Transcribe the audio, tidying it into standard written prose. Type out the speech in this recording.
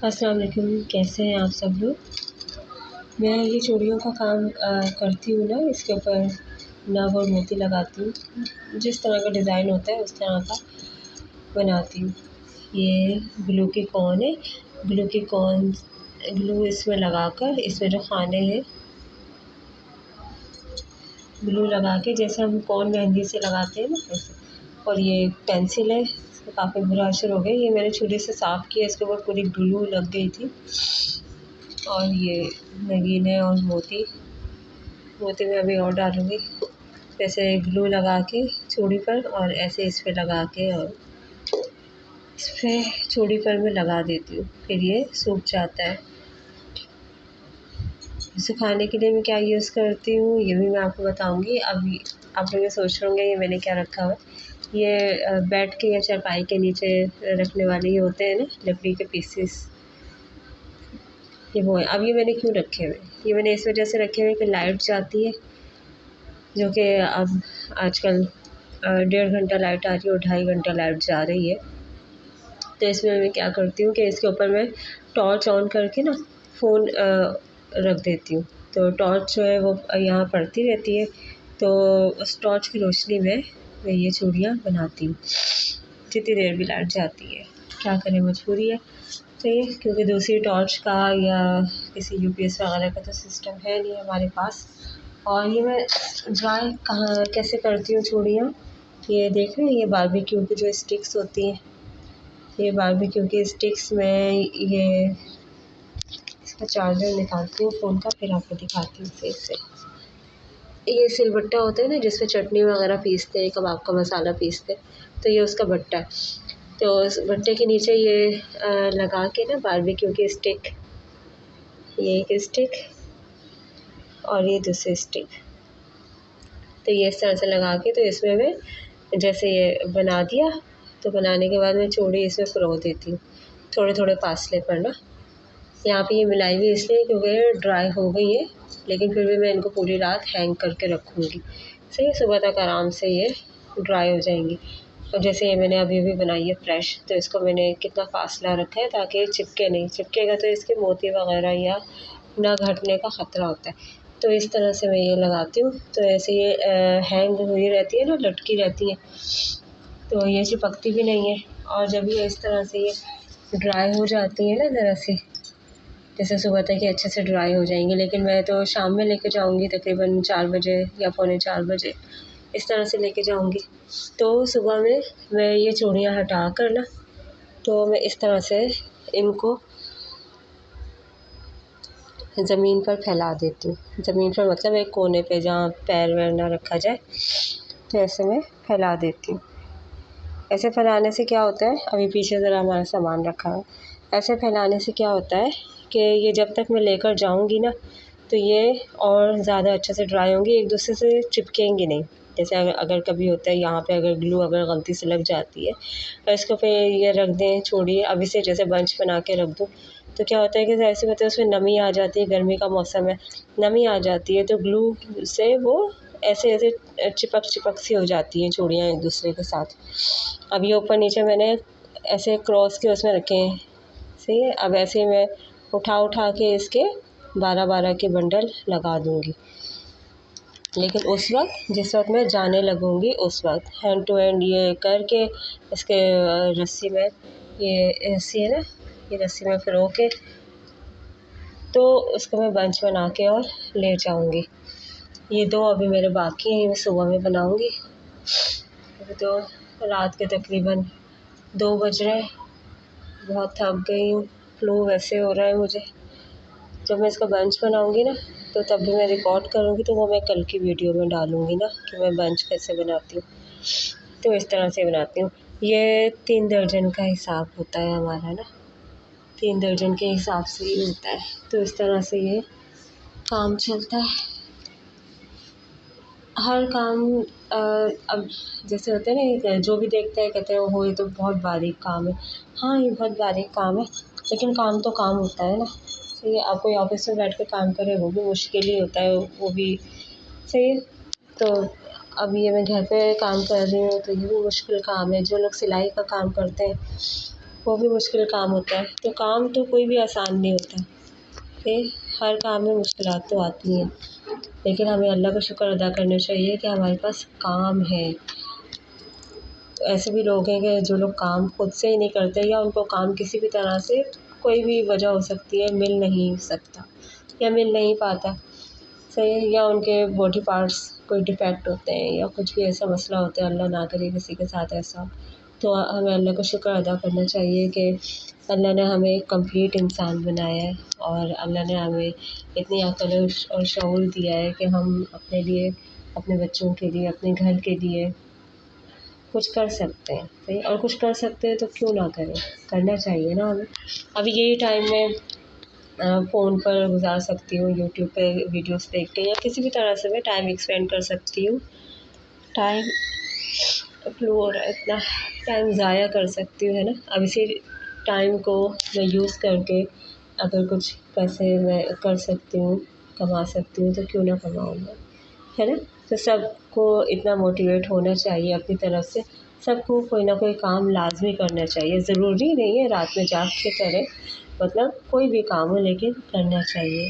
अस्सलाम वालेकुम, कैसे हैं आप सब लोग। मैं ये चूड़ियों का काम करती हूँ ना, इसके ऊपर नग और मोती लगाती हूँ। जिस तरह का डिज़ाइन होता है उस तरह का बनाती हूँ। ये ग्लू की कॉन है। ग्लू की कॉन ग्लू इसमें लगाकर, इसमें जो खाने हैं ग्लू लगा के, जैसे हम कॉन मेहंदी से लगाते हैं ना वैसे। और ये पेंसिल है, इसका काफ़ी बुरा असर हो गया। ये मैंने छुरी से साफ़ किया, इसके ऊपर पूरी ग्लू लग गई थी। और ये नगीने और मोती मोती मैं अभी और डालूँगी। जैसे ग्लू लगा के चूड़ी पर, और ऐसे इस पे लगा के, और इस पे चूड़ी पर मैं लगा देती हूँ, फिर ये सूख जाता है। सुखाने के लिए मैं क्या यूज़ करती हूँ ये भी मैं आपको बताऊँगी। अभी आप लोग ये सोच रहे होंगे ये मैंने क्या रखा हुआ है। ये बेड के या चारपाई के नीचे रखने वाले ये होते हैं ना, लकड़ी के पीसेस, ये वो है। अब ये मैंने क्यों रखे हुए, ये मैंने इस वजह से रखे हुए कि लाइट जाती है, जो कि अब आजकल 1.5 घंटा लाइट आ रही है और 2.5 घंटा लाइट जा रही है। तो इसमें मैं क्या करती हूँ कि इसके ऊपर मैं टॉर्च ऑन करके ना फ़ोन रख देती हूँ। तो टॉर्च जो है वो यहाँ पड़ती रहती है, तो उस टॉर्च की रोशनी में मैं ये चूड़ियाँ बनाती हूँ, जितनी देर भी लाइट जाती है। क्या करें, मजबूरी है। तो ये क्योंकि दूसरी टॉर्च का या किसी यूपीएस वगैरह का तो सिस्टम है नहीं हमारे पास। और ये मैं ड्राई कहाँ कैसे करती हूँ चूड़ियाँ, ये देख रहे हैं, ये बारबेक्यू की जो स्टिक्स होती हैं, ये बारबेक्यू की स्टिक्स में ये इसका चार्जर निकालती हूँ फ़ोन का, फिर आपको दिखाती हूँ फिर से। ये सिलबट्टा होता है ना, जिसमें चटनी वगैरह पीसते हैं, कबाब का मसाला पीसते हैं, तो ये उसका बट्टा है। तो उस बट्टे के नीचे ये लगा के ना बारबेक्यू की स्टिक, ये एक स्टिक और ये दूसरी स्टिक, तो ये इस तरह से लगा के, तो इसमें मैं जैसे ये बना दिया, तो बनाने के बाद मैं चूड़ी इसमें परो देती हूँ थोड़े थोड़े फासले पर ना। यहाँ पे ये मिलाई हुई इसलिए क्योंकि ड्राई हो गई है, लेकिन फिर भी मैं इनको पूरी रात हैंग करके रखूँगी। सही, सुबह तक आराम से ये ड्राई हो जाएंगी। और जैसे ये मैंने अभी अभी बनाई है फ्रेश, तो इसको मैंने कितना फासला रखा है ताकि ये चिपके नहीं, चिपकेगा तो इसके मोती वगैरह या ना घटने का ख़तरा होता है। तो इस तरह से मैं ये लगाती हूँ, तो ऐसे ये हैंग हुई रहती है ना, लटकी रहती है, तो ये चिपकती भी नहीं है। और जब ये इस तरह से ये ड्राई हो जाती है ना ज़रा सी, जैसे सुबह तक ये अच्छे से ड्राई हो जाएंगी, लेकिन मैं तो शाम में लेके जाऊंगी तकरीबन 4 बजे या पौने 4 बजे, इस तरह से लेके जाऊंगी। तो सुबह में मैं ये चूड़ियाँ हटा कर ना, तो मैं इस तरह से इनको ज़मीन पर फैला देती हूँ। ज़मीन पर मतलब एक कोने पे जहाँ पैर वैर ना रखा जाए, तो ऐसे में फैला देती हूँ। ऐसे फैलाने से क्या होता है, अभी पीछे ज़रा हमारा सामान रखा है, ऐसे फैलाने से क्या होता है कि ये जब तक मैं लेकर जाऊंगी ना, तो ये और ज़्यादा अच्छे से ड्राई होंगी, एक दूसरे से चिपकेंगी नहीं। जैसे अगर कभी होता है यहाँ पे अगर ग्लू अगर गलती से लग जाती है, और इसको पे ये रख दें, छोड़िए अभी से जैसे बंच बना के रख दूँ, तो क्या होता है कि ज़ाहिर सी बात है उसमें नमी आ जाती है, गर्मी का मौसम है, नमी आ जाती है, तो ग्लू से वो ऐसे ऐसे चिपक चिपक सी हो जाती हैं चूड़ियाँ एक दूसरे के साथ। अब ये ऊपर नीचे मैंने ऐसे क्रॉस के उसमें रखे हैं, सही है। अब ऐसे मैं उठा उठा के इसके 12-12 के बंडल लगा दूँगी, लेकिन उस वक्त जिस वक्त मैं जाने लगूँगी उस वक्त हैंड टू हैंड ये करके इसके रस्सी में, ये रस्सी है ना, ये रस्सी में फिरो के, तो उसको मैं बंच बना के और ले जाऊँगी। ये 2 अभी मेरे बाकी हैं, मैं सुबह में बनाऊँगी। अभी तो रात के तकरीबन 2 बज रहे हैं, बहुत थक गई हूँ, फ्लू वैसे हो रहा है मुझे। जब मैं इसका बंच बनाऊँगी ना, तो तब भी मैं रिकॉर्ड करूँगी, तो वो मैं कल की वीडियो में डालूँगी ना कि मैं बंच कैसे बनाती हूँ। तो इस तरह से बनाती हूँ। ये 3 दर्जन का हिसाब होता है हमारा ना, 3 दर्जन के हिसाब से ही होता है। तो इस तरह से ये काम चलता है। हर काम अब जैसे होता है ना, जो भी देखता है कहते हैं ओहो ये तो बहुत बारीक काम है। हाँ, ये बहुत बारीक काम है, लेकिन काम तो काम होता है ना। सही है, आप कोई ऑफिस में बैठ के काम करे वो भी मुश्किल ही होता है, वो भी सही है। तो अब ये मैं घर पे काम कर रही हूँ, तो ये भी मुश्किल काम है। जो लोग सिलाई का काम करते हैं वो भी मुश्किल काम होता है। तो काम तो कोई भी आसान नहीं होता, ठीक, हर काम में मुश्किलात तो आती हैं, लेकिन हमें अल्लाह का शुक्र अदा करना चाहिए कि हमारे पास काम है। ऐसे भी लोग हैं कि जो लोग काम खुद से ही नहीं करते, या उनको काम किसी भी तरह से, कोई भी वजह हो सकती है, मिल नहीं सकता या मिल नहीं पाता, सही है, या उनके बॉडी पार्ट्स कोई डिफेक्ट होते हैं या कुछ भी ऐसा मसला होता है, अल्लाह ना करे किसी के साथ ऐसा। तो हमें अल्लाह का शुक्र अदा करना चाहिए कि अल्लाह ने हमें एक कंप्लीट इंसान बनाया है, और अल्लाह ने हमें इतनी अक़ल और शऊर दिया है कि हम अपने लिए, अपने बच्चों के लिए, अपने घर के लिए कुछ कर सकते हैं, सही, और कुछ कर सकते हैं तो क्यों ना करें, करना चाहिए ना हमें। अभी यही टाइम मैं फ़ोन पर गुज़ार सकती हूँ, यूट्यूब पे वीडियोस देख के, या किसी भी तरह से मैं टाइम एक्सपेंड कर सकती हूँ। टाइम फ्लो हो रहा है, इतना टाइम ज़ाया कर सकती हूँ, है ना। अब इसी टाइम को मैं यूज़ करके अगर कुछ पैसे मैं कर सकती हूँ, कमा सकती हूँ, तो क्यों ना कमाऊँ मैं, है ना। तो सबको इतना मोटिवेट होना चाहिए अपनी तरफ से, सबको कोई ना कोई काम लाज़मी करना चाहिए। ज़रूरी नहीं है रात में जाग के करें, मतलब कोई भी काम हो लेकिन करना चाहिए।